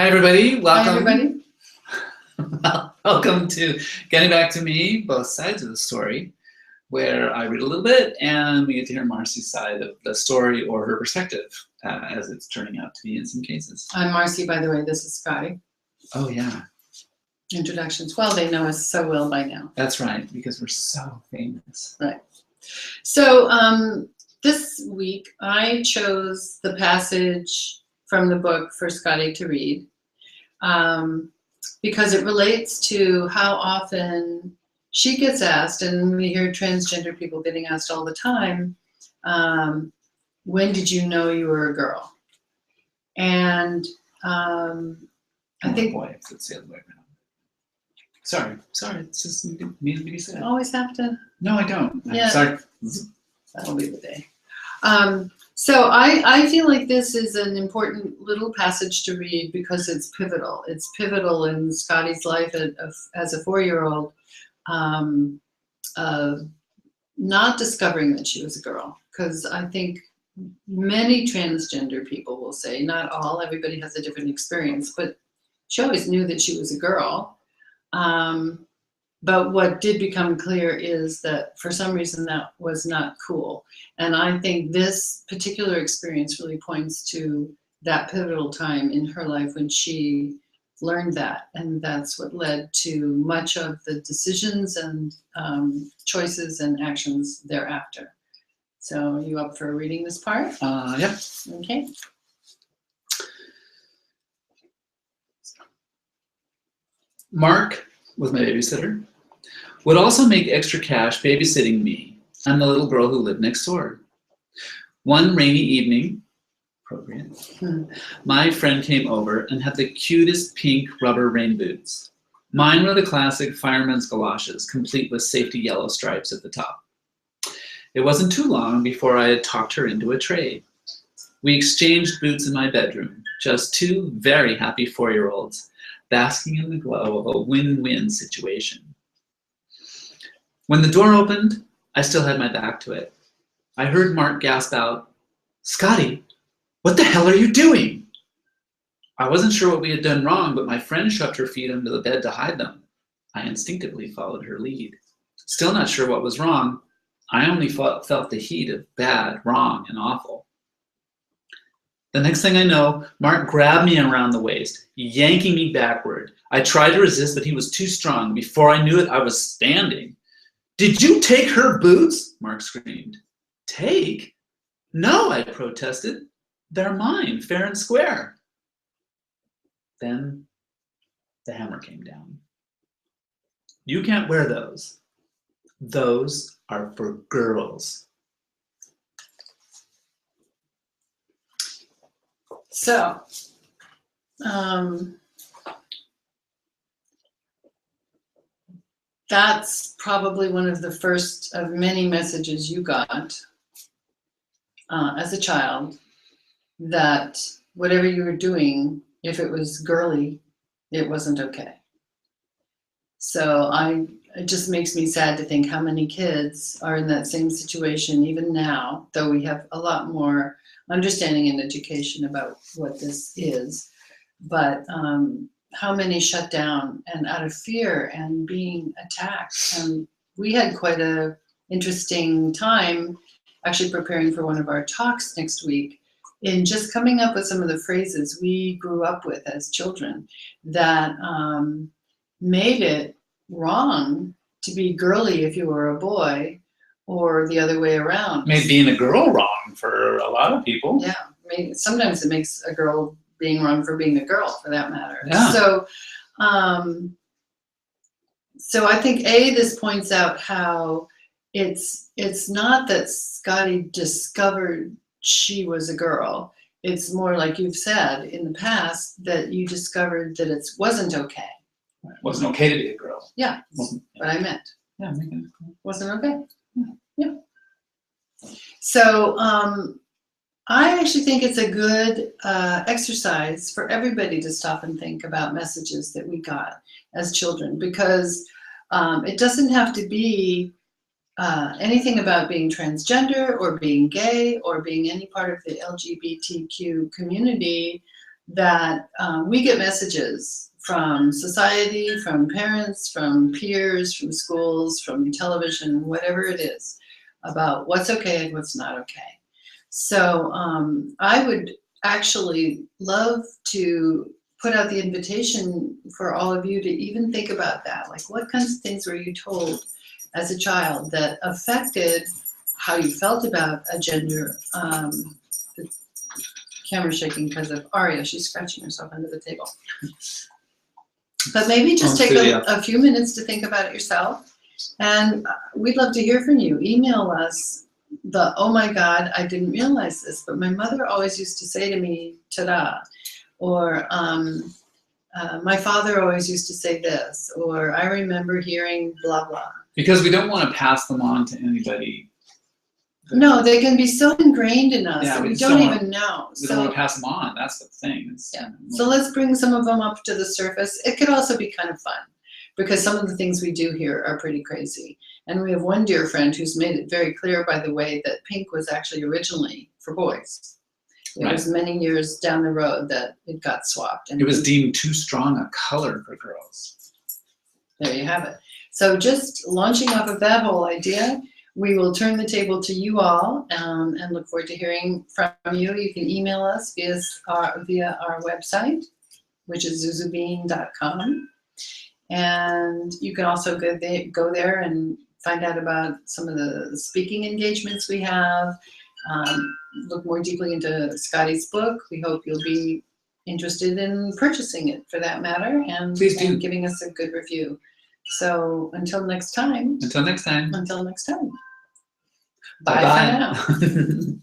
Hi, everybody. Welcome. Hi, everybody. Welcome to Getting Back to Me, both sides of the story, where I read a little bit and we get to hear Marcy's side of the story or her perspective, as it's turning out to be in some cases. I'm Marcy, by the way. This is Scottie. Oh, yeah. Introductions. Well, they know us so well by now. That's right, because we're so famous. Right. So this week, I chose the passage from the book for Scottie to read because it relates to how often she gets asked, and we hear transgender people getting asked all the time, when did you know you were a girl? And I think... Boy, it's the other way around. Sorry, it's just needed to be said. I always have to... No, I don't. Yeah. I'm sorry. That'll be the day. So I feel like this is an important little passage to read because it's pivotal. It's pivotal in Scottie's life as a 4-year-old, not discovering that she was a girl. Because I think many transgender people will say, not all, everybody has a different experience, but she always knew that she was a girl. But what did become clear is that for some reason that was not cool. And I think this particular experience really points to that pivotal time in her life when she learned that. And that's what led to much of the decisions and choices and actions thereafter. So are you up for reading this part? Yep. Okay. Mark was my babysitter, would also make extra cash babysitting me and the little girl who lived next door. One rainy evening, appropriate, my friend came over and had the cutest pink rubber rain boots. Mine were the classic fireman's galoshes, complete with safety yellow stripes at the top. It wasn't too long before I had talked her into a trade. We exchanged boots in my bedroom, just two very happy 4-year-olds, basking in the glow of a win-win situation. When the door opened, I still had my back to it. I heard Mark gasp out, "Scottie, what the hell are you doing?" I wasn't sure what we had done wrong, but my friend shoved her feet under the bed to hide them. I instinctively followed her lead. Still not sure what was wrong. I only felt the heat of bad, wrong, and awful. The next thing I know, Mark grabbed me around the waist, yanking me backward. I tried to resist, but he was too strong. Before I knew it, I was standing. "Did you take her boots?" Mark screamed. "Take? No," I protested. "They're mine, fair and square." Then the hammer came down. "You can't wear those. Those are for girls." So, that's probably one of the first of many messages you got as a child, that whatever you were doing, if it was girly, it wasn't okay. So it just makes me sad to think how many kids are in that same situation even now, though we have a lot more understanding and education about what this is, but how many shut down and out of fear and being attacked. And we had quite a interesting time actually preparing for one of our talks next week in just coming up with some of the phrases we grew up with as children that made it wrong to be girly if you were a boy, or the other way around. Made being a girl wrong for a lot of people. Yeah, I mean, sometimes it makes a girl being wrong for being a girl, for that matter. Yeah. So, so I think this points out how it's not that Scottie discovered she was a girl. It's more like you've said in the past that you discovered that it wasn't okay. It wasn't okay to be a girl. Yeah, that's what I meant. Yeah, wasn't okay. Yeah. So I actually think it's a good exercise for everybody to stop and think about messages that we got as children, because it doesn't have to be anything about being transgender or being gay or being any part of the LGBTQ community that we get messages from society, from parents, from peers, from schools, from television, whatever it is, about what's okay and what's not okay. So I would actually love to put out the invitation for all of you to even think about that. Like, what kinds of things were you told as a child that affected how you felt about a gender? The camera's shaking because of Aria. She's scratching herself under the table. But maybe just take a few minutes to think about it yourself. And we'd love to hear from you. Email us the, oh my God, I didn't realize this, but my mother always used to say to me, ta-da. Or my father always used to say this, or I remember hearing blah, blah. Because we don't want to pass them on to anybody. No, they can be so ingrained in us that we don't even know. We don't want to pass them on. That's the thing. So let's bring some of them up to the surface. It could also be kind of fun because some of the things we do here are pretty crazy. And we have one dear friend who's made it very clear, by the way, that pink was actually originally for boys. It was many years down the road that it got swapped. And it was deemed too strong a color for girls. There you have it. So just launching off of that whole idea, we will turn the table to you all and look forward to hearing from you. You can email us via our website, which is zuzubean.com. And you can also go there and find out about some of the speaking engagements we have. Look more deeply into Scottie's book. We hope you'll be interested in purchasing it for that matter, and giving us a good review. So until next time. Until next time. Until next time. Bye for now.